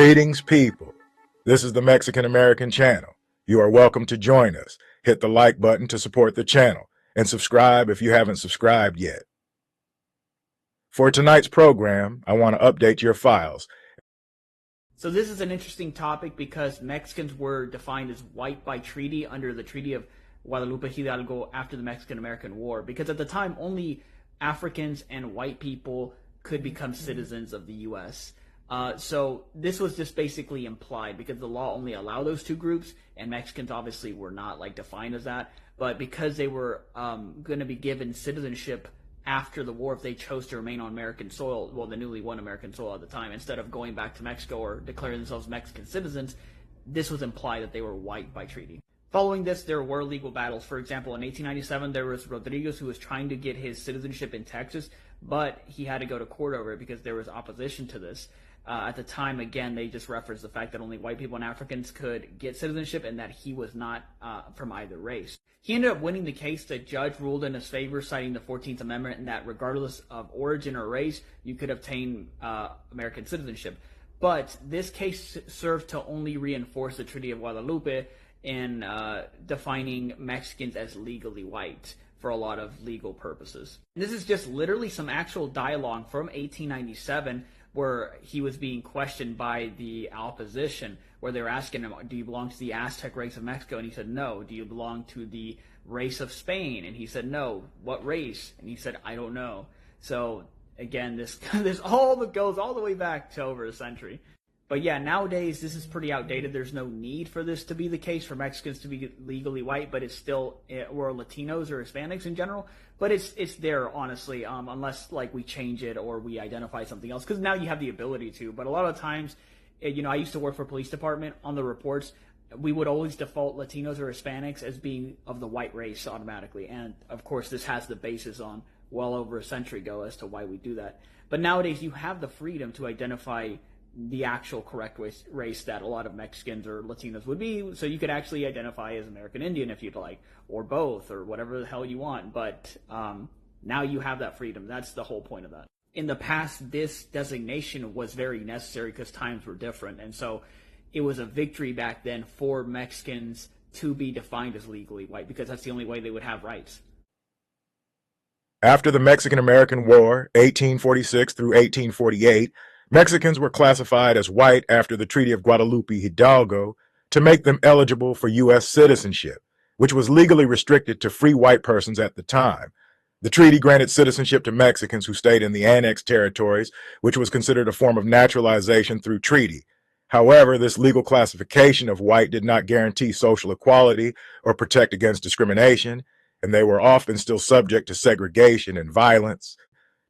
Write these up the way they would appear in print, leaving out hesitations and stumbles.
Greetings, people. This is the Mexican American channel. You are welcome to join us. Hit the like button to support the channel and subscribe if you haven't subscribed yet. For tonight's program, I want to update your files. So this is an interesting topic because Mexicans were defined as white by treaty under the Treaty of Guadalupe Hidalgo after the Mexican-American War, because at the time only Africans and white people could become citizens of the U.S. So this was just basically implied because the law only allowed those two groups, and Mexicans obviously were not defined as that. But because they were going to be given citizenship after the war if they chose to remain on American soil, well, the newly won American soil at the time, instead of going back to Mexico or declaring themselves Mexican citizens, this was implied that they were white by treaty. Following this, there were legal battles. For example, in 1897, there was Rodriguez who was trying to get his citizenship in Texas, but he had to go to court over it because there was opposition to this. At the time, again, they just referenced the fact that only white people and Africans could get citizenship and that he was not from either race. He ended up winning the case. The judge ruled in his favor, citing the 14th Amendment, and that regardless of origin or race, you could obtain American citizenship. But this case served to only reinforce the Treaty of Guadalupe in defining Mexicans as legally white for a lot of legal purposes. This is just literally some actual dialogue from 1897 where he was being questioned by the opposition, where they were asking him, do you belong to the Aztec race of Mexico? And he said, no. Do you belong to the race of Spain? And he said, no. What race? And he said, I don't know. So again, this all goes all the way back to over a century. But yeah, nowadays this is pretty outdated. There's no need for this to be the case for Mexicans to be legally white, but it's still, or Latinos or Hispanics in general. But it's there, honestly, unless we change it or we identify something else. Because now you have the ability to. But a lot of times, I used to work for police department. On the reports, we would always default Latinos or Hispanics as being of the white race automatically. And of course, this has the basis on well over a century ago as to why we do that. But nowadays, you have the freedom to identify the actual correct race that a lot of Mexicans or Latinos would be, so you could actually identify as American Indian if you'd like, or both, or whatever the hell you want. But now you have that freedom. That's the whole point of that. In the past, this designation was very necessary because times were different, and so it was a victory back then for Mexicans to be defined as legally white, because that's the only way they would have rights. After the Mexican-American War, 1846 through 1848, Mexicans were classified as white after the Treaty of Guadalupe Hidalgo to make them eligible for U.S. citizenship, which was legally restricted to free white persons at the time. The treaty granted citizenship to Mexicans who stayed in the annexed territories, which was considered a form of naturalization through treaty. However, this legal classification of white did not guarantee social equality or protect against discrimination, and they were often still subject to segregation and violence.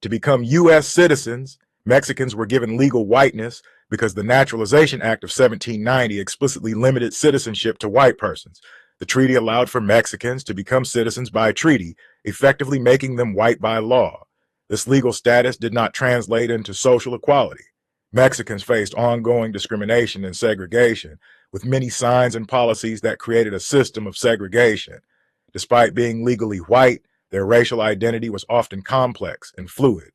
To become U.S. citizens, Mexicans were given legal whiteness because the Naturalization Act of 1790 explicitly limited citizenship to white persons. The treaty allowed for Mexicans to become citizens by treaty, effectively making them white by law. This legal status did not translate into social equality. Mexicans faced ongoing discrimination and segregation, with many signs and policies that created a system of segregation. Despite being legally white, their racial identity was often complex and fluid.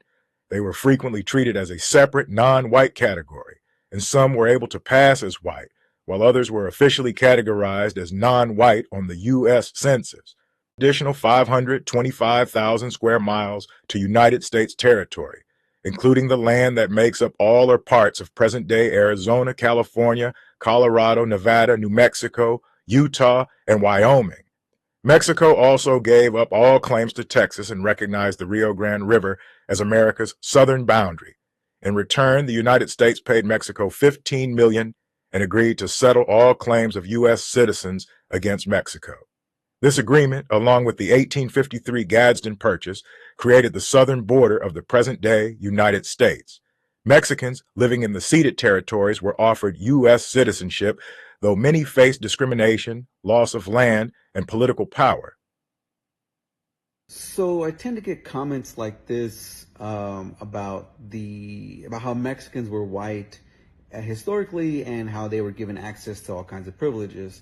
They were frequently treated as a separate, non-white category, and some were able to pass as white, while others were officially categorized as non-white on the U.S. Census. Additional 525,000 square miles to United States territory, including the land that makes up all or parts of present-day Arizona, California, Colorado, Nevada, New Mexico, Utah, and Wyoming. Mexico also gave up all claims to Texas and recognized the Rio Grande River as America's southern boundary. In return, the United States paid Mexico $15 million and agreed to settle all claims of U.S. citizens against Mexico. This agreement, along with the 1853 Gadsden Purchase, created the southern border of the present-day United States. Mexicans living in the ceded territories were offered U.S. citizenship, though many faced discrimination, loss of land, and political power. So I tend to get comments like this about how Mexicans were white historically and how they were given access to all kinds of privileges,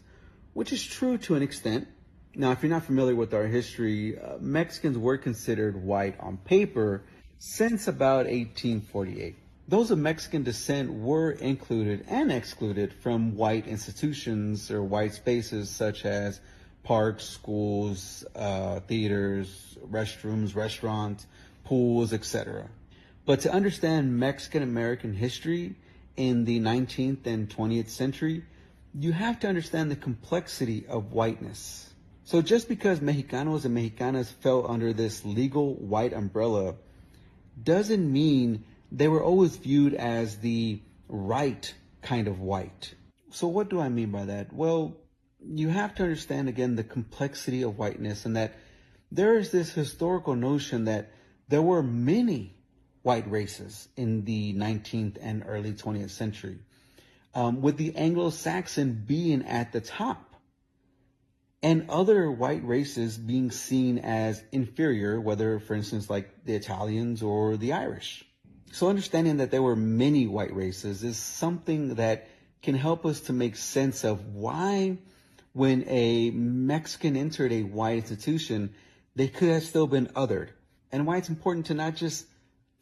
which is true to an extent. Now, if you're not familiar with our history, Mexicans were considered white on paper since about 1848. Those of Mexican descent were included and excluded from white institutions or white spaces such as parks, schools, theaters, restrooms, restaurants, pools, etc. But to understand Mexican American history in the 19th and 20th century, you have to understand the complexity of whiteness. So just because Mexicanos and Mexicanas fell under this legal white umbrella doesn't mean they were always viewed as the right kind of white. So what do I mean by that? Well, you have to understand again the complexity of whiteness, and that there is this historical notion that there were many white races in the 19th and early 20th century, with the Anglo-Saxon being at the top and other white races being seen as inferior, whether, for instance, like the Italians or the Irish. So understanding that there were many white races is something that can help us to make sense of why, when a Mexican entered a white institution, they could have still been othered, and why it's important to not just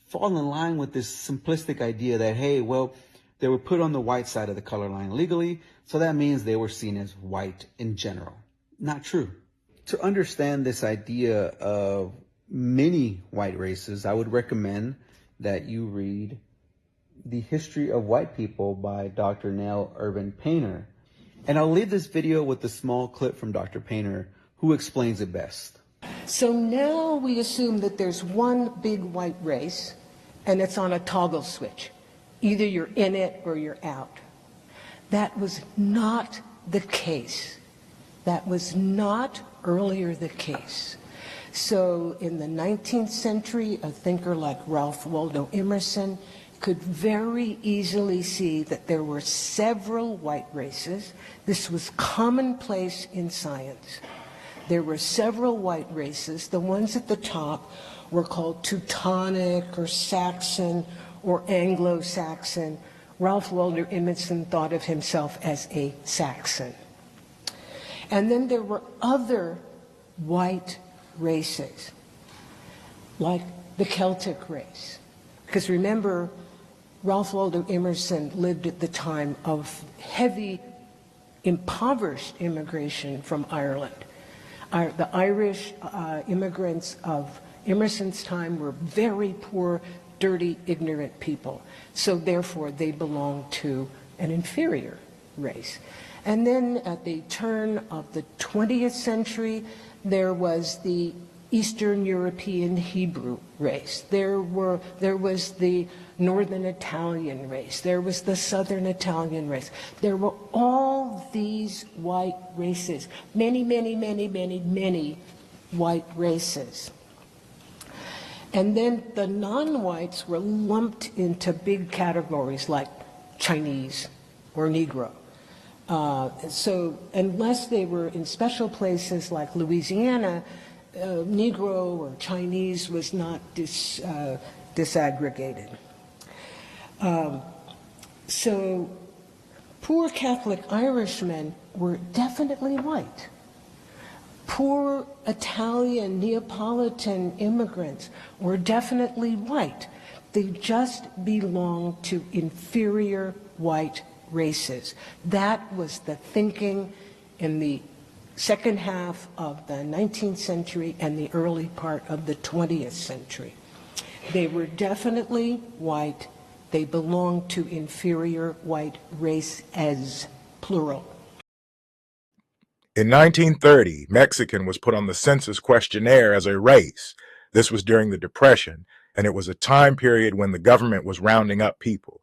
fall in line with this simplistic idea that, hey, well, they were put on the white side of the color line legally, so that means they were seen as white in general. Not true. To understand this idea of many white races, I would recommend that you read The History of White People by Dr. Nell Irvin Painter. And I'll leave this video with a small clip from Dr. Painter, who explains it best. So now we assume that there's one big white race, and it's on a toggle switch. Either you're in it or you're out. That was not the case. That was not earlier the case. So in the 19th century, a thinker like Ralph Waldo Emerson could very easily see that there were several white races. This was commonplace in science. There were several white races. The ones at the top were called Teutonic or Saxon or Anglo-Saxon. Ralph Waldo Emerson thought of himself as a Saxon. And then there were other white races, like the Celtic race. Because remember, Ralph Waldo Emerson lived at the time of heavy, impoverished immigration from Ireland. The Irish immigrants of Emerson's time were very poor, dirty, ignorant people. So therefore, they belonged to an inferior race. And then at the turn of the 20th century, there was the Eastern European Hebrew race. There was the Northern Italian race. There was the Southern Italian race. There were all these white races, many, many, many, many, many white races. And then the non-whites were lumped into big categories like Chinese or Negro. So unless they were in special places like Louisiana, Negro or Chinese was not disaggregated. So poor Catholic Irishmen were definitely white. Poor Italian Neapolitan immigrants were definitely white. They just belonged to inferior white races. That was the thinking in the second half of the 19th century and the early part of the 20th century. They were definitely white. They belonged to inferior white races, plural. In 1930, Mexican was put on the Census questionnaire as a race. This was during the Depression, and it was a time period when the government was rounding up people.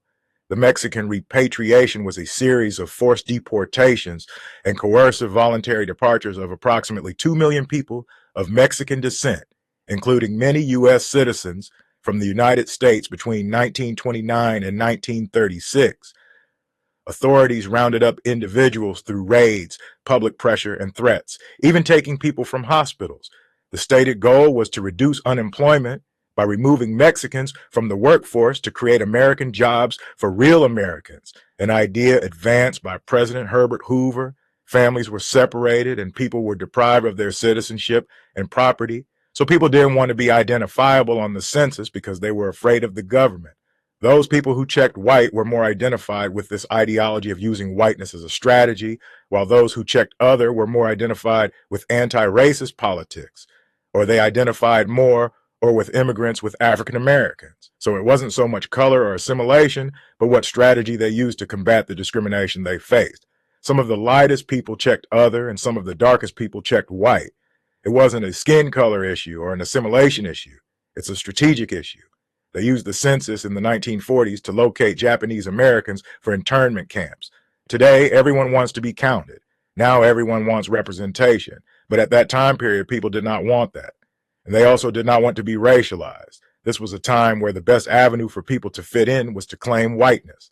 The Mexican repatriation was a series of forced deportations and coercive voluntary departures of approximately 2 million people of Mexican descent, including many U.S. citizens from the United States between 1929 and 1936. Authorities rounded up individuals through raids, public pressure, and threats, even taking people from hospitals. The stated goal was to reduce unemployment by removing Mexicans from the workforce to create American jobs for real Americans, an idea advanced by President Herbert Hoover. Families were separated and people were deprived of their citizenship and property. So people didn't want to be identifiable on the census because they were afraid of the government. Those people who checked white were more identified with this ideology of using whiteness as a strategy, while those who checked other were more identified with anti-racist politics, or they identified more or with immigrants with African Americans. So it wasn't so much color or assimilation, but what strategy they used to combat the discrimination they faced. Some of the lightest people checked other, and some of the darkest people checked white. It wasn't a skin color issue or an assimilation issue. It's a strategic issue. They used the census in the 1940s to locate Japanese Americans for internment camps. Today, everyone wants to be counted. Now everyone wants representation. But at that time period, people did not want that. And they also did not want to be racialized. This was a time where the best avenue for people to fit in was to claim whiteness.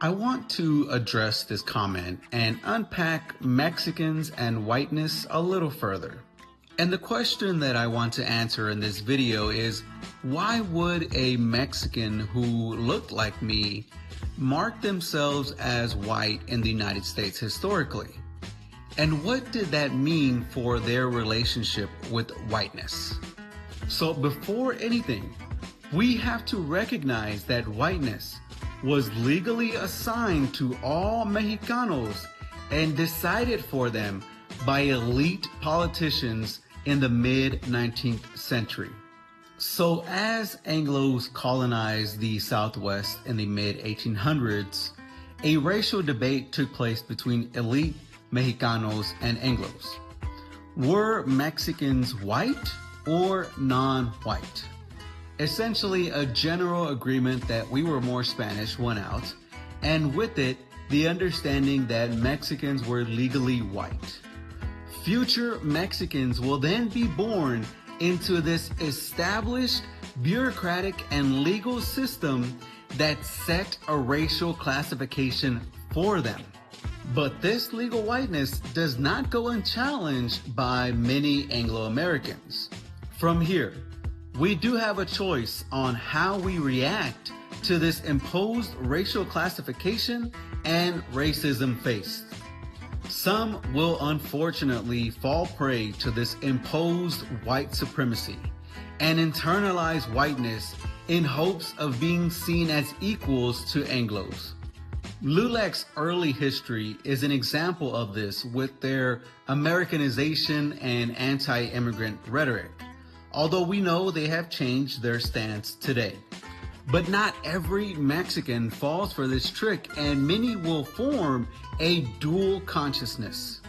I want to address this comment and unpack Mexicans and whiteness a little further. And the question that I want to answer in this video is, why would a Mexican who looked like me mark themselves as white in the United States historically? And what did that mean for their relationship with whiteness? So before anything, we have to recognize that whiteness was legally assigned to all Mexicanos and decided for them by elite politicians in the mid-19th century. So as Anglos colonized the Southwest in the mid-1800s, a racial debate took place between elite Mexicanos and Anglos. Were Mexicans white or non-white? Essentially, a general agreement that we were more Spanish won out, and with it, the understanding that Mexicans were legally white. Future Mexicans will then be born into this established bureaucratic and legal system that set a racial classification for them. But this legal whiteness does not go unchallenged by many Anglo-Americans. From here, we do have a choice on how we react to this imposed racial classification and racism faced. Some will unfortunately fall prey to this imposed white supremacy and internalize whiteness in hopes of being seen as equals to Anglos. LULAC's early history is an example of this with their Americanization and anti-immigrant rhetoric, although we know they have changed their stance today. But not every Mexican falls for this trick, and many will form a dual consciousness.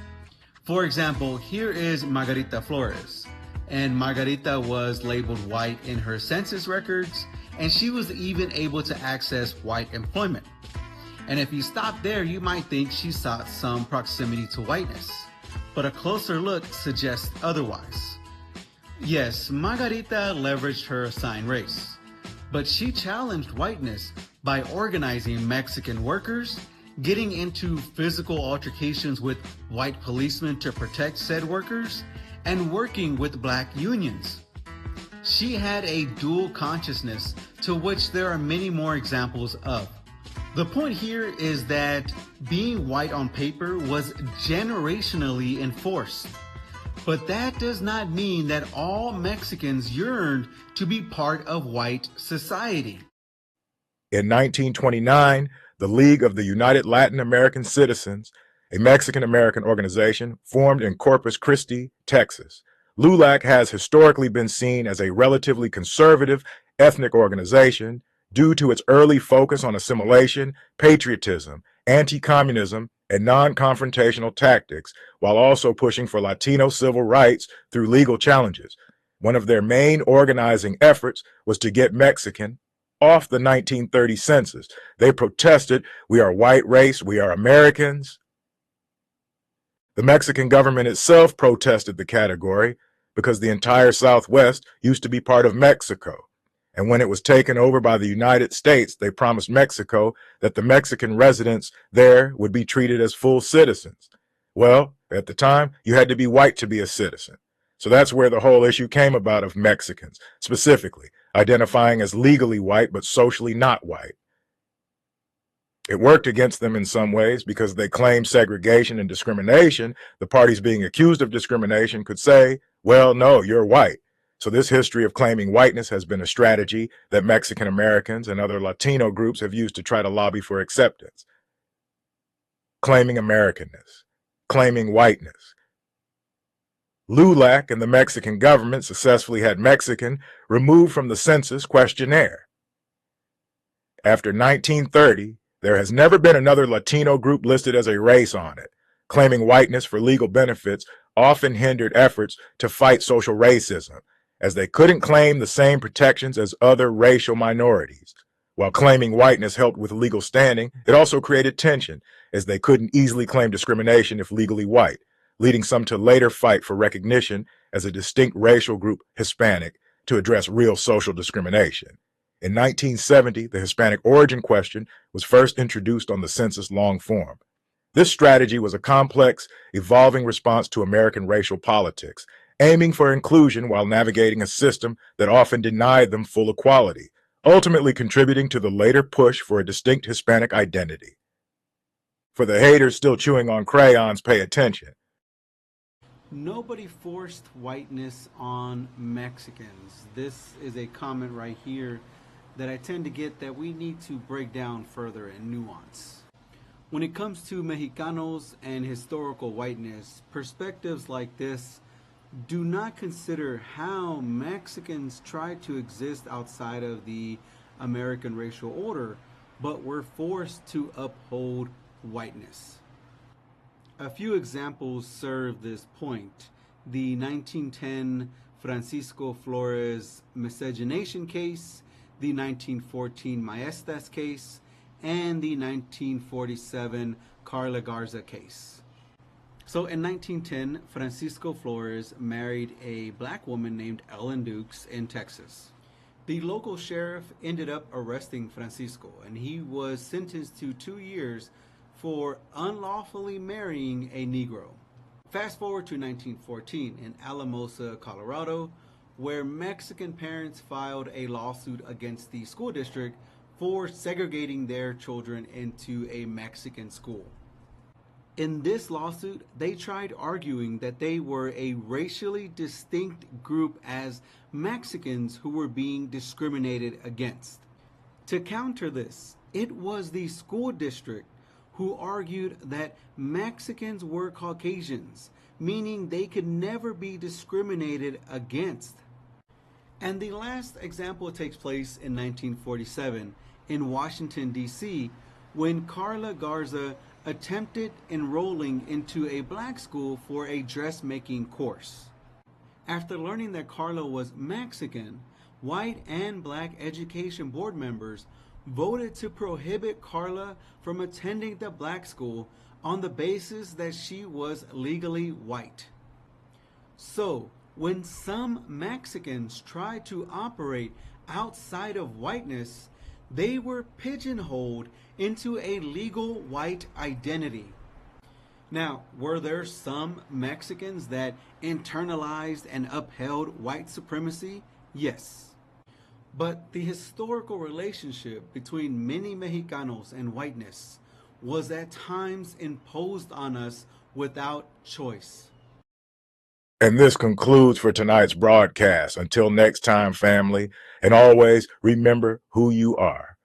For example, here is Margarita Flores, and Margarita was labeled white in her census records, and she was even able to access white employment. And if you stop there, you might think she sought some proximity to whiteness, but a closer look suggests otherwise. Yes, Margarita leveraged her assigned race, but she challenged whiteness by organizing Mexican workers, getting into physical altercations with white policemen to protect said workers, and working with black unions. She had a dual consciousness to which there are many more examples of. The point here is that being white on paper was generationally enforced. But that does not mean that all Mexicans yearned to be part of white society. In 1929, the League of the United Latin American Citizens, a Mexican-American organization, formed in Corpus Christi, Texas. LULAC has historically been seen as a relatively conservative ethnic organization due to its early focus on assimilation, patriotism, anti-communism, and non-confrontational tactics, while also pushing for Latino civil rights through legal challenges. One of their main organizing efforts was to get Mexican off the 1930 census. They protested, "We are white race, we are Americans." The Mexican government itself protested the category because the entire Southwest used to be part of Mexico. And when it was taken over by the United States, they promised Mexico that the Mexican residents there would be treated as full citizens. Well, at the time, you had to be white to be a citizen. So that's where the whole issue came about of Mexicans, specifically identifying as legally white but socially not white. It worked against them in some ways because they claimed segregation and discrimination. The parties being accused of discrimination could say, well, no, you're white. So this history of claiming whiteness has been a strategy that Mexican Americans and other Latino groups have used to try to lobby for acceptance. Claiming Americanness, claiming whiteness. LULAC and the Mexican government successfully had Mexican removed from the census questionnaire. After 1930, there has never been another Latino group listed as a race on it. Claiming whiteness for legal benefits often hindered efforts to fight social racism, as they couldn't claim the same protections as other racial minorities. While claiming whiteness helped with legal standing, it also created tension, as they couldn't easily claim discrimination if legally white, leading some to later fight for recognition as a distinct racial group, Hispanic, to address real social discrimination. In 1970, the Hispanic origin question was first introduced on the census long form. This strategy was a complex, evolving response to American racial politics, aiming for inclusion while navigating a system that often denied them full equality, ultimately contributing to the later push for a distinct Hispanic identity. For the haters still chewing on crayons, pay attention. Nobody forced whiteness on Mexicans. This is a comment right here that I tend to get that we need to break down further in nuance. When it comes to Mexicanos and historical whiteness, perspectives like this do not consider how Mexicans tried to exist outside of the American racial order, but were forced to uphold whiteness. A few examples serve this point. The 1910 Francisco Flores miscegenation case, the 1914 Maestas case, and the 1947 Carla Garza case. So in 1910, Francisco Flores married a black woman named Ellen Dukes in Texas. The local sheriff ended up arresting Francisco, and he was sentenced to 2 years for unlawfully marrying a Negro. Fast forward to 1914 in Alamosa, Colorado, where Mexican parents filed a lawsuit against the school district for segregating their children into a Mexican school. In this lawsuit, they tried arguing that they were a racially distinct group as Mexicans who were being discriminated against. To counter this, it was the school district who argued that Mexicans were Caucasians, meaning they could never be discriminated against. And the last example takes place in 1947 in Washington, D.C., when Carla Garza attempted enrolling into a black school for a dressmaking course. After learning that Carla was Mexican, white and black education board members voted to prohibit Carla from attending the black school on the basis that she was legally white. So, when some Mexicans tried to operate outside of whiteness, they were pigeonholed into a legal white identity. Now, were there some Mexicans that internalized and upheld white supremacy? Yes. But the historical relationship between many Mexicanos and whiteness was at times imposed on us without choice. And this concludes for tonight's broadcast. Until next time, family, and always remember who you are.